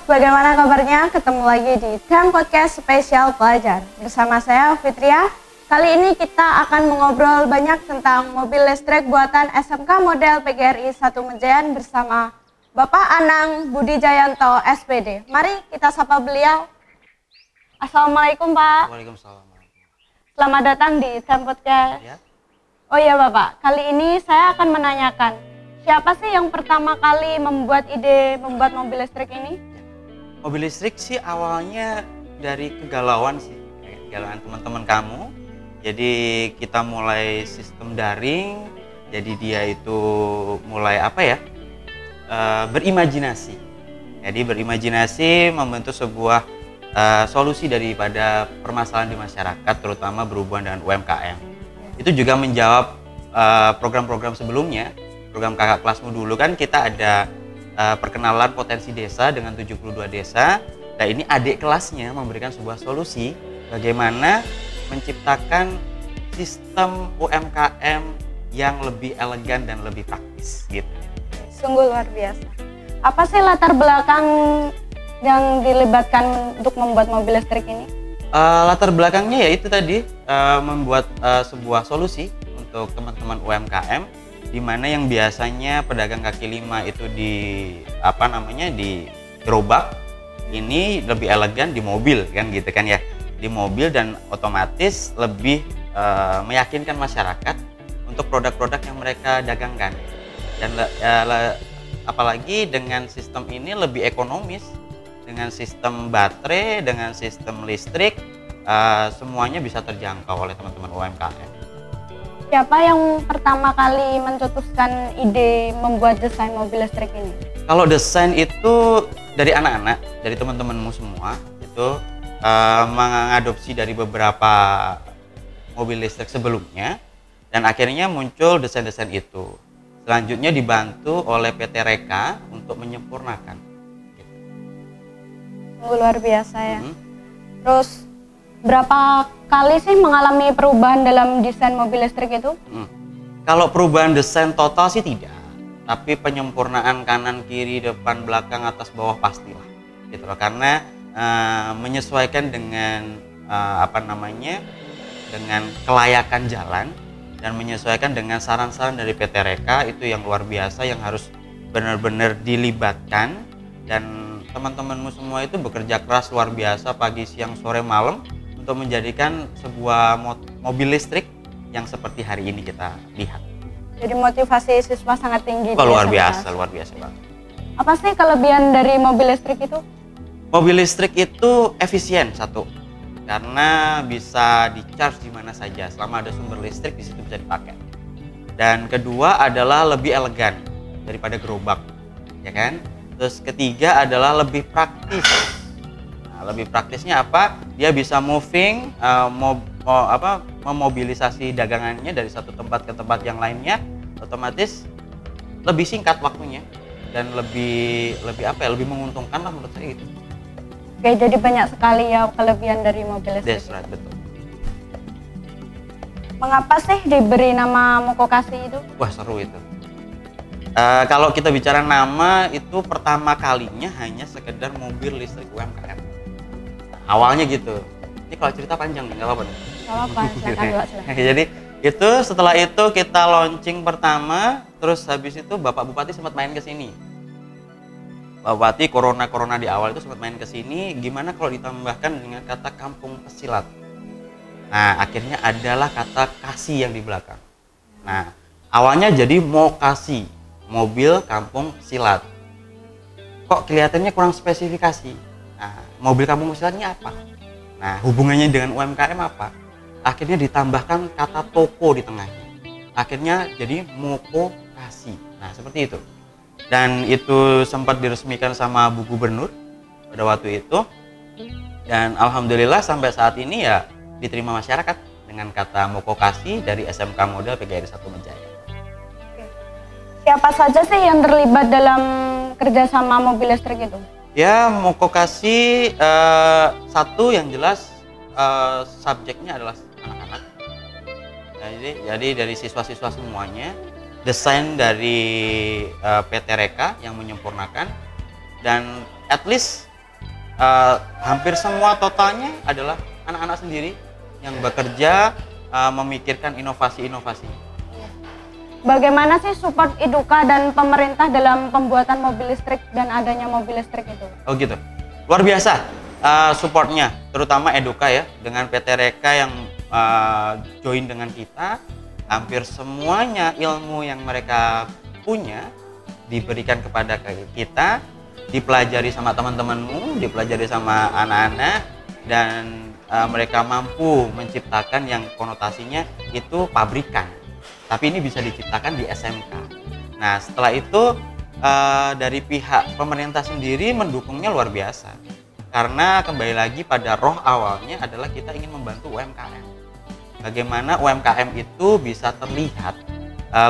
bagaimana kabarnya? Ketemu lagi di Camp Podcast Spesial Pelajar. Bersama saya Fitria. Kali ini kita akan mengobrol banyak tentang mobil listrik buatan SMK model PGRI 1 Mejayan bersama Bapak Anang Budi Jayanto SPD. Mari kita sapa beliau. Assalamualaikum Pak. Waalaikumsalam. Selamat datang di Camp Podcast. Ya. Oh iya Bapak, kali ini saya akan menanyakan, siapa sih yang pertama kali membuat ide membuat mobil listrik ini? Mobil listrik sih awalnya dari kegalauan sih, kegalauan teman-teman kamu. Jadi kita mulai sistem daring, jadi dia itu mulai berimajinasi. Jadi berimajinasi membentuk sebuah solusi daripada permasalahan di masyarakat, terutama berhubungan dengan UMKM. Itu juga menjawab program-program sebelumnya. Program kakak kelasmu dulu kan kita ada perkenalan potensi desa dengan 72 desa. Nah ini adik kelasnya memberikan sebuah solusi bagaimana menciptakan sistem UMKM yang lebih elegan dan lebih praktis gitu. Sungguh luar biasa. Apa sih latar belakang yang dilibatkan untuk membuat mobil listrik ini? Latar belakangnya ya itu tadi membuat sebuah solusi untuk teman-teman UMKM di mana yang biasanya pedagang kaki lima itu di gerobak, ini lebih elegan di mobil kan gitu kan ya, di mobil, dan otomatis lebih meyakinkan masyarakat untuk produk-produk yang mereka dagangkan, dan apalagi dengan sistem ini lebih ekonomis, dengan sistem baterai, dengan sistem listrik, semuanya bisa terjangkau oleh teman-teman UMKM. Siapa yang pertama kali mencetuskan ide membuat desain mobil listrik ini? Kalau desain itu dari anak-anak, dari teman-temanmu semua, itu mengadopsi dari beberapa mobil listrik sebelumnya, dan akhirnya muncul desain-desain itu. Selanjutnya dibantu oleh PT Reka untuk menyempurnakan. Luar biasa ya. Terus berapa kali sih mengalami perubahan dalam desain mobil listrik itu? Kalau perubahan desain total sih tidak, tapi penyempurnaan kanan kiri depan belakang atas bawah pastilah gitu loh, karena menyesuaikan dengan dengan kelayakan jalan dan menyesuaikan dengan saran-saran dari PT Reka, itu yang luar biasa, yang harus benar-benar dilibatkan. Dan teman-temanmu semua itu bekerja keras luar biasa pagi, siang, sore, malam untuk menjadikan sebuah mobil listrik yang seperti hari ini kita lihat. Jadi motivasi siswa sangat tinggi. Luar biasa banget. Apa sih kelebihan dari mobil listrik itu? Mobil listrik itu efisien, satu, karena bisa di-charge di mana saja selama ada sumber listrik, di situ bisa dipakai. Dan kedua adalah lebih elegan daripada gerobak, ya kan? Terus ketiga adalah lebih praktis. Nah, lebih praktisnya apa? Dia bisa moving, memobilisasi dagangannya dari satu tempat ke tempat yang lainnya, otomatis lebih singkat waktunya dan lebih menguntungkan lah menurut saya gitu. Oke, jadi banyak sekali ya kelebihan dari mobil listrik. That's right, betul. Mengapa sih diberi nama Mokokasi itu? Wah, seru itu. Kalau kita bicara nama, itu pertama kalinya hanya sekedar mobil listrik UMKM. Awalnya gitu. Ini kalau cerita panjang nih, nggak apa-apa nih? Nggak apa-apa, silakan Pak, silakan. Jadi itu setelah itu kita launching pertama, terus habis itu Bapak Bupati sempat main ke sini. Bapak Bupati corona di awal itu sempat main ke sini, gimana kalau ditambahkan dengan kata kampung pesilat. Nah, akhirnya adalah kata kasih yang di belakang. Nah, awalnya jadi Mokasi, mobil kampung silat. Kok kelihatannya kurang spesifikasi? Nah, mobil kampung silatnya apa? Nah, hubungannya dengan UMKM apa? Akhirnya ditambahkan kata toko di tengahnya. Akhirnya jadi Mokokasi. Nah, seperti itu. Dan itu sempat diresmikan sama Bu Gubernur pada waktu itu. Dan alhamdulillah sampai saat ini ya diterima masyarakat dengan kata Mokokasi dari SMK model PGRI 1 Mejayan. Siapa saja sih yang terlibat dalam kerjasama mobil listrik itu? Ya, Mokokasi satu yang jelas subjeknya adalah anak-anak. Jadi dari siswa-siswa semuanya, desain dari PT Reka yang menyempurnakan, dan at least hampir semua totalnya adalah anak-anak sendiri yang bekerja memikirkan inovasi-inovasi. Bagaimana sih support Eduka dan pemerintah dalam pembuatan mobil listrik dan adanya mobil listrik itu? Oh gitu, luar biasa supportnya, terutama Eduka ya, dengan PT Reka yang join dengan kita. Hampir semuanya ilmu yang mereka punya diberikan kepada kita, dipelajari sama teman-temanmu, dipelajari sama anak-anak, dan mereka mampu menciptakan yang konotasinya itu pabrikan, tapi ini bisa diciptakan di SMK. Nah setelah itu dari pihak pemerintah sendiri mendukungnya luar biasa, karena kembali lagi pada roh awalnya adalah kita ingin membantu UMKM. Bagaimana UMKM itu bisa terlihat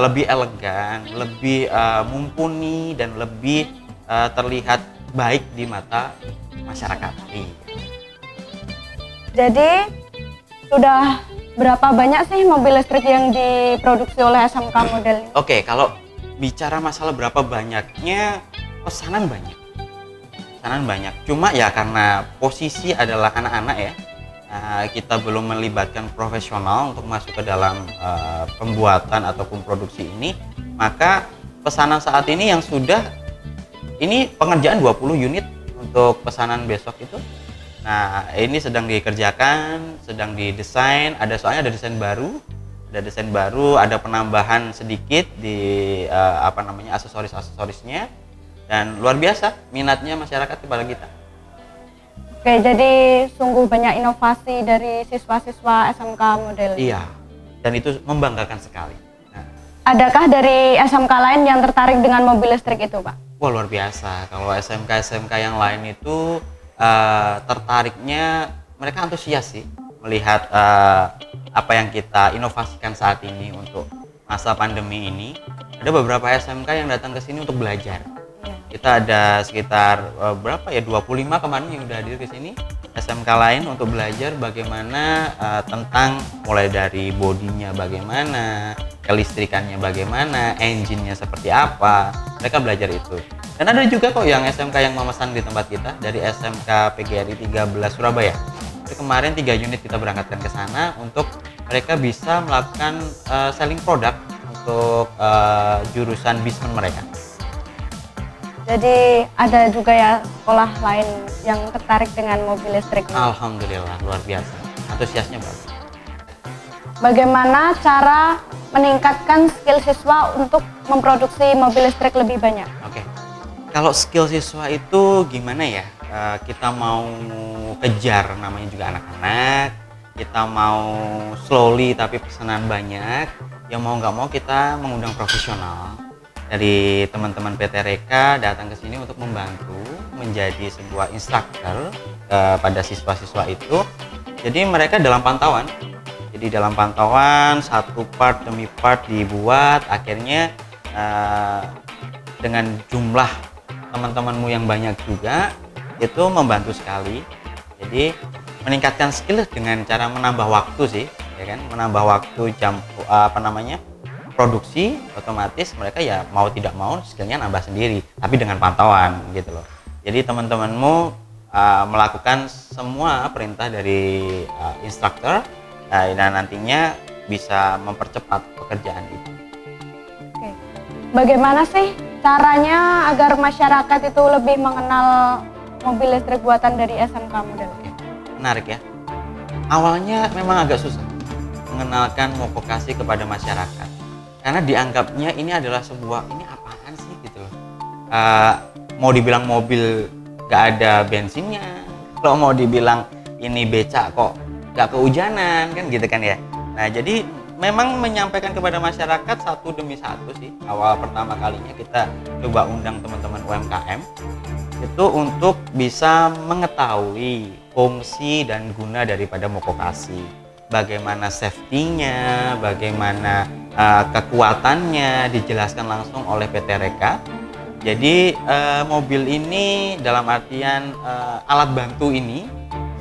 lebih elegan, lebih mumpuni, dan lebih terlihat baik di mata masyarakat. Jadi sudah berapa banyak sih mobil listrik yang diproduksi oleh SMK Model ini? Oke, kalau bicara masalah berapa banyaknya, pesanan banyak. Pesanan banyak. Cuma ya karena posisi adalah anak-anak ya, kita belum melibatkan profesional untuk masuk ke dalam pembuatan ataupun produksi ini, maka pesanan saat ini yang sudah, ini pengerjaan 20 unit untuk pesanan besok itu. Nah ini sedang dikerjakan, sedang didesain, soalnya ada desain baru, ada penambahan sedikit di aksesorisnya, dan luar biasa minatnya masyarakat kepada kita. Oke, jadi sungguh banyak inovasi dari siswa-siswa SMK Model. Iya, dan itu membanggakan sekali. Nah, adakah dari SMK lain yang tertarik dengan mobil listrik itu, Pak? Wah, luar biasa. Kalau SMK yang lain itu tertariknya, mereka antusias sih melihat apa yang kita inovasikan saat ini untuk masa pandemi ini. Ada beberapa SMK yang datang ke sini untuk belajar. Kita ada sekitar 25 kemarin yang udah hadir ke sini, SMK lain untuk belajar bagaimana tentang mulai dari bodinya bagaimana, kelistrikannya bagaimana, engine-nya seperti apa. Mereka belajar itu. Dan ada juga kok yang SMK yang memesan di tempat kita dari SMK PGRI 13 Surabaya. Itu kemarin 3 unit kita berangkatkan ke sana untuk mereka bisa melakukan selling product untuk jurusan Bisman mereka. Jadi ada juga ya sekolah lain yang tertarik dengan mobil listrik. Alhamdulillah, luar biasa. Antusiasnya bagus. Bagaimana cara meningkatkan skill siswa untuk memproduksi mobil listrik lebih banyak? Oke, kalau skill siswa itu gimana ya? Kita mau kejar, namanya juga anak-anak. Kita mau slowly tapi pesanan banyak. Ya mau nggak mau kita mengundang profesional. Dari teman-teman PT Reka datang ke sini untuk membantu menjadi sebuah instruktur pada siswa-siswa itu. Jadi mereka dalam pantauan. Jadi dalam pantauan satu part demi part dibuat. Akhirnya dengan jumlah teman-temanmu yang banyak juga itu membantu sekali. Jadi meningkatkan skill dengan cara menambah waktu sih, ya kan? Menambah waktu jam produksi, otomatis mereka ya mau tidak mau skillnya nambah sendiri, tapi dengan pantauan gitu loh. Jadi teman-temanmu melakukan semua perintah dari instruktur dan nantinya bisa mempercepat pekerjaan itu. Oke. Bagaimana sih caranya agar masyarakat itu lebih mengenal mobil listrik buatan dari SMK Model? Menarik ya. Awalnya memang agak susah mengenalkan Mokokasi kepada masyarakat. Karena dianggapnya ini adalah ini apaan sih gitu loh. Mau dibilang mobil gak ada bensinnya, kalau mau dibilang ini becak kok gak kehujanan kan gitu kan ya. Nah jadi memang menyampaikan kepada masyarakat satu demi satu sih. Awal pertama kalinya kita coba undang teman-teman UMKM itu untuk bisa mengetahui fungsi dan guna daripada Mokokasi. Bagaimana safety-nya, bagaimana kekuatannya dijelaskan langsung oleh PT Reka. Jadi mobil ini dalam artian alat bantu ini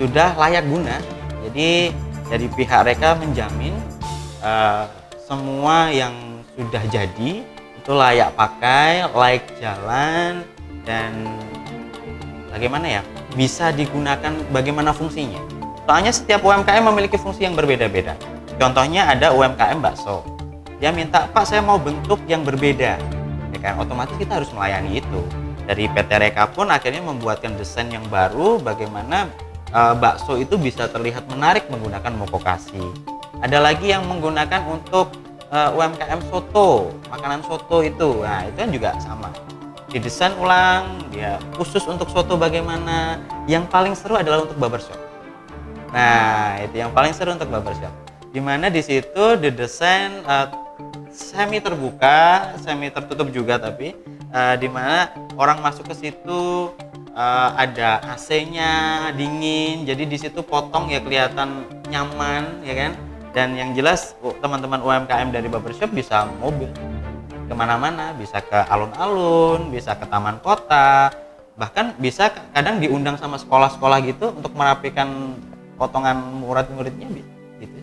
sudah layak guna. Jadi dari pihak Reka menjamin semua yang sudah jadi itu layak pakai, layak jalan, dan bagaimana ya, bisa digunakan bagaimana fungsinya. Soalnya setiap UMKM memiliki fungsi yang berbeda-beda. Contohnya ada UMKM bakso. Dia minta, Pak saya mau bentuk yang berbeda. Ya kan, otomatis kita harus melayani itu. Dari PT Reka pun akhirnya membuatkan desain yang baru bagaimana bakso itu bisa terlihat menarik menggunakan mokokasi. Ada lagi yang menggunakan untuk UMKM soto, makanan soto itu. Nah, itu kan juga sama. Didesain ulang, dia khusus untuk soto bagaimana. Yang paling seru adalah untuk barbershop. Nah, itu yang paling seru untuk barbershop. Dimana di situ didesain semi terbuka, semi tertutup juga tapi dimana orang masuk ke situ ada AC-nya dingin, jadi di situ potong ya kelihatan nyaman ya kan. Dan yang jelas teman-teman UMKM dari barbershop bisa mobil kemana-mana, bisa ke alun-alun, bisa ke taman kota, bahkan bisa kadang diundang sama sekolah-sekolah gitu untuk merapikan potongan murid-muridnya gitu.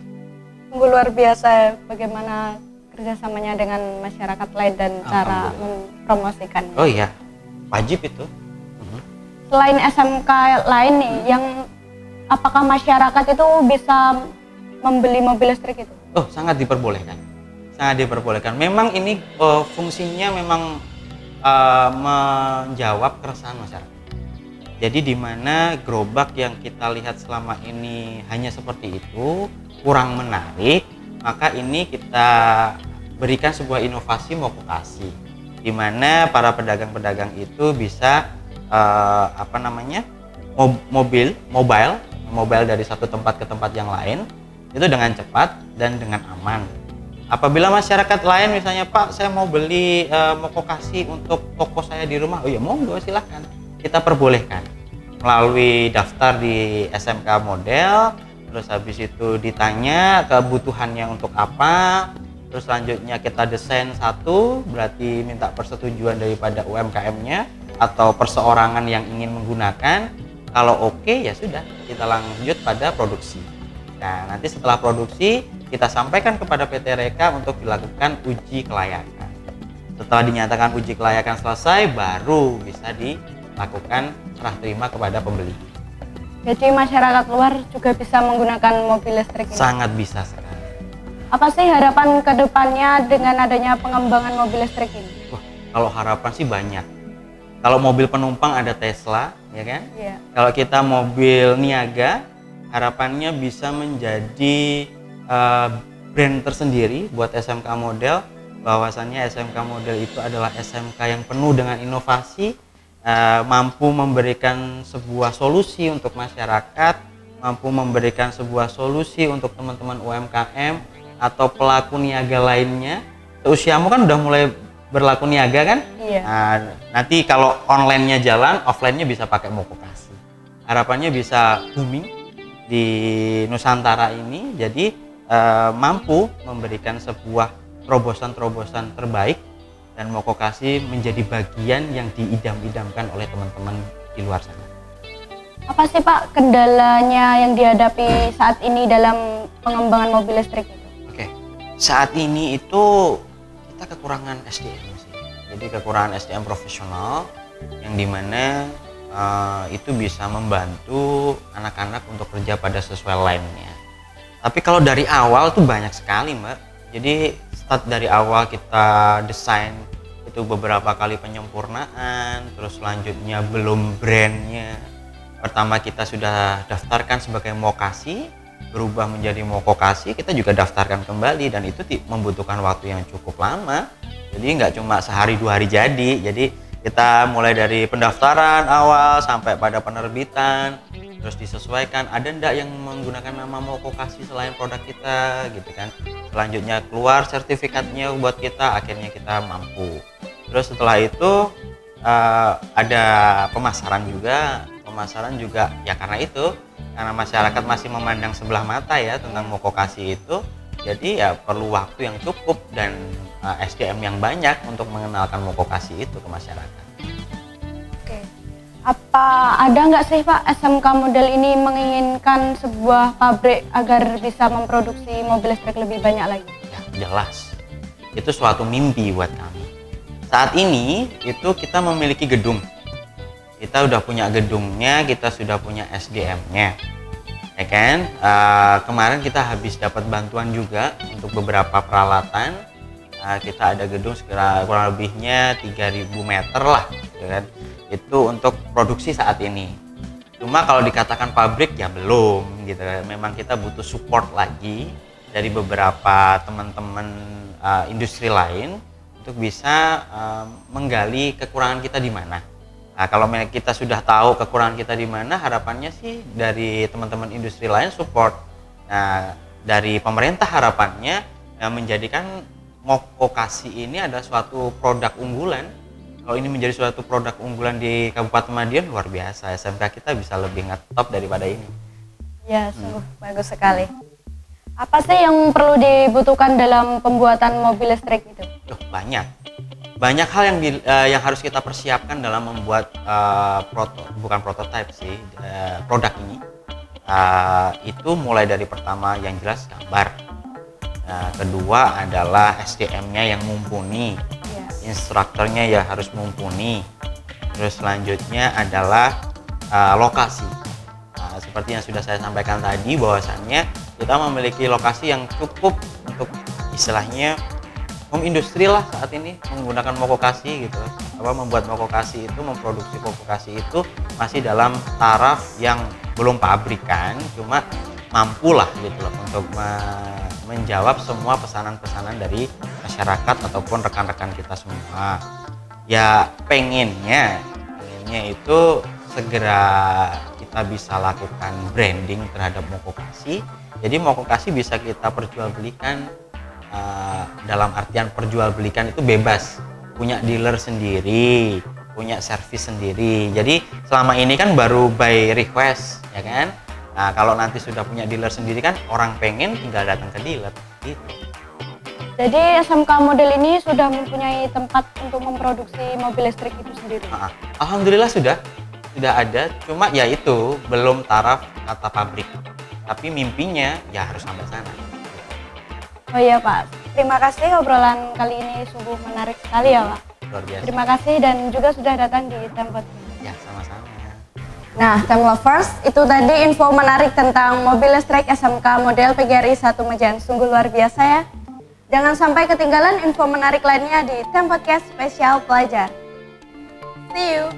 Sungguh luar biasa bagaimana kerjasamanya dengan masyarakat lain dan cara mempromosikannya. Oh iya, wajib itu. Selain SMK lain nih, yang apakah masyarakat itu bisa membeli mobil listrik itu? Oh, sangat diperbolehkan. Sangat diperbolehkan. Memang ini fungsinya memang menjawab keresahan masyarakat. Jadi di mana gerobak yang kita lihat selama ini hanya seperti itu, kurang menarik, maka ini kita berikan sebuah inovasi mokokasi, di mana para pedagang-pedagang itu bisa mobile dari satu tempat ke tempat yang lain itu dengan cepat dan dengan aman. Apabila masyarakat lain misalnya, Pak saya mau beli mokokasi untuk toko saya di rumah, oh ya monggo silahkan, kita perbolehkan melalui daftar di SMK Model. Terus habis itu ditanya kebutuhannya untuk apa, terus selanjutnya kita desain satu, berarti minta persetujuan daripada UMKM-nya atau perseorangan yang ingin menggunakan. Kalau oke ya sudah, kita lanjut pada produksi. Nah nanti setelah produksi kita sampaikan kepada PT Reka untuk dilakukan uji kelayakan. Setelah dinyatakan uji kelayakan selesai, baru bisa dilakukan serah terima kepada pembeli. Jadi masyarakat luar juga bisa menggunakan mobil listrik ini? Sangat bisa sekali. Apa sih harapan kedepannya dengan adanya pengembangan mobil listrik ini? Wah, kalau harapan sih banyak. Kalau mobil penumpang ada Tesla, ya kan? Iya. Kalau kita mobil niaga, harapannya bisa menjadi brand tersendiri buat SMK Model. Bahwasannya SMK Model itu adalah SMK yang penuh dengan inovasi, mampu memberikan sebuah solusi untuk masyarakat, mampu memberikan sebuah solusi untuk teman-teman UMKM atau pelaku niaga lainnya. Usiamu kan udah mulai berlaku niaga kan? Iya. Nah, nanti kalau online-nya jalan, offline-nya bisa pakai mokokasi. Harapannya bisa booming di Nusantara ini, jadi mampu memberikan sebuah terobosan-terobosan terbaik, dan mokokasi menjadi bagian yang diidam-idamkan oleh teman-teman di luar sana. Apa sih Pak kendalanya yang dihadapi saat ini dalam pengembangan mobil listrik itu? Oke, saat ini itu kita kekurangan SDM sih. Jadi kekurangan SDM profesional yang dimana itu bisa membantu anak-anak untuk kerja pada sesuai line-nya. Tapi kalau dari awal tuh banyak sekali Mbak. Jadi start dari awal kita desain itu beberapa kali penyempurnaan, terus selanjutnya belum brandnya. Pertama kita sudah daftarkan sebagai mokasi, berubah menjadi mokokasi, kita juga daftarkan kembali, dan itu membutuhkan waktu yang cukup lama. Jadi nggak cuma sehari 2 hari jadi kita mulai dari pendaftaran awal sampai pada penerbitan, terus disesuaikan ada ndak yang menggunakan nama mokokasi selain produk kita gitu kan. Selanjutnya keluar sertifikatnya buat kita, akhirnya kita mampu. Terus setelah itu ada pemasaran juga ya, karena masyarakat masih memandang sebelah mata ya tentang mokokasi itu, jadi ya perlu waktu yang cukup dan SDM yang banyak untuk mengenalkan mokokasi itu ke masyarakat. Oke. Apa ada nggak sih Pak SMK Model ini menginginkan sebuah pabrik agar bisa memproduksi mobil listrik lebih banyak lagi? Ya, jelas. Itu suatu mimpi buat kami. Saat ini itu kita memiliki gedung kita udah punya gedungnya, kita sudah punya SDM-nya, ya kan? Kemarin kita habis dapat bantuan juga untuk beberapa peralatan. Kita ada gedung kurang lebihnya 3.000 meter lah, gitu kan? Itu untuk produksi saat ini. Cuma kalau dikatakan pabrik ya belum, gitu kan? Memang kita butuh support lagi dari beberapa teman-teman industri lain untuk bisa menggali kekurangan kita di mana. Nah, kalau kita sudah tahu kekurangan kita di mana, harapannya sih dari teman-teman industri lain support. Nah, dari pemerintah harapannya menjadikan Mokokasi ini ada suatu produk unggulan. Kalau ini menjadi suatu produk unggulan di Kabupaten Madiun, luar biasa. SMK kita bisa lebih ngetop daripada ini. Ya, sungguh bagus sekali. Apa sih yang perlu dibutuhkan dalam pembuatan mobil listrik itu? Banyak hal yang harus kita persiapkan dalam membuat bukan prototipe sih, produk ini. Itu mulai dari pertama yang jelas gambar. Nah, kedua adalah SDM-nya yang mumpuni, instrukturnya ya harus mumpuni. Terus selanjutnya adalah lokasi. Nah, seperti yang sudah saya sampaikan tadi, bahwasannya kita memiliki lokasi yang cukup untuk istilahnya home industri lah saat ini menggunakan Mokokasi gitu. Membuat Mokokasi itu, memproduksi Mokokasi itu masih dalam taraf yang belum pabrikan, cuma mampu lah gitu loh untuk menjawab semua pesanan-pesanan dari masyarakat ataupun rekan-rekan kita semua. Ya pengennya itu segera kita bisa lakukan branding terhadap Mokokasi. Jadi Mokokasi bisa kita perjualbelikan. Dalam artian perjualbelikan itu bebas, punya dealer sendiri, punya servis sendiri. Jadi selama ini kan baru by request, ya kan? Nah, kalau nanti sudah punya dealer sendiri kan orang pengen tinggal datang ke dealer gitu. Jadi SMK model ini sudah mempunyai tempat untuk memproduksi mobil listrik itu sendiri? Alhamdulillah sudah ada, cuma ya itu belum taraf kata pabrik. Tapi mimpinya ya harus sampai sana. Oh iya Pak, terima kasih obrolan kali ini sungguh menarik sekali ya Pak. Luar biasa. Terima kasih dan juga sudah datang di Tempot. Ya, sama-sama. Nah, Tem Lovers, itu tadi info menarik tentang mobil listrik SMK model PGRI 1 Medan. Sungguh luar biasa ya. Jangan sampai ketinggalan info menarik lainnya di Tempotcast Spesial Pelajar. See you.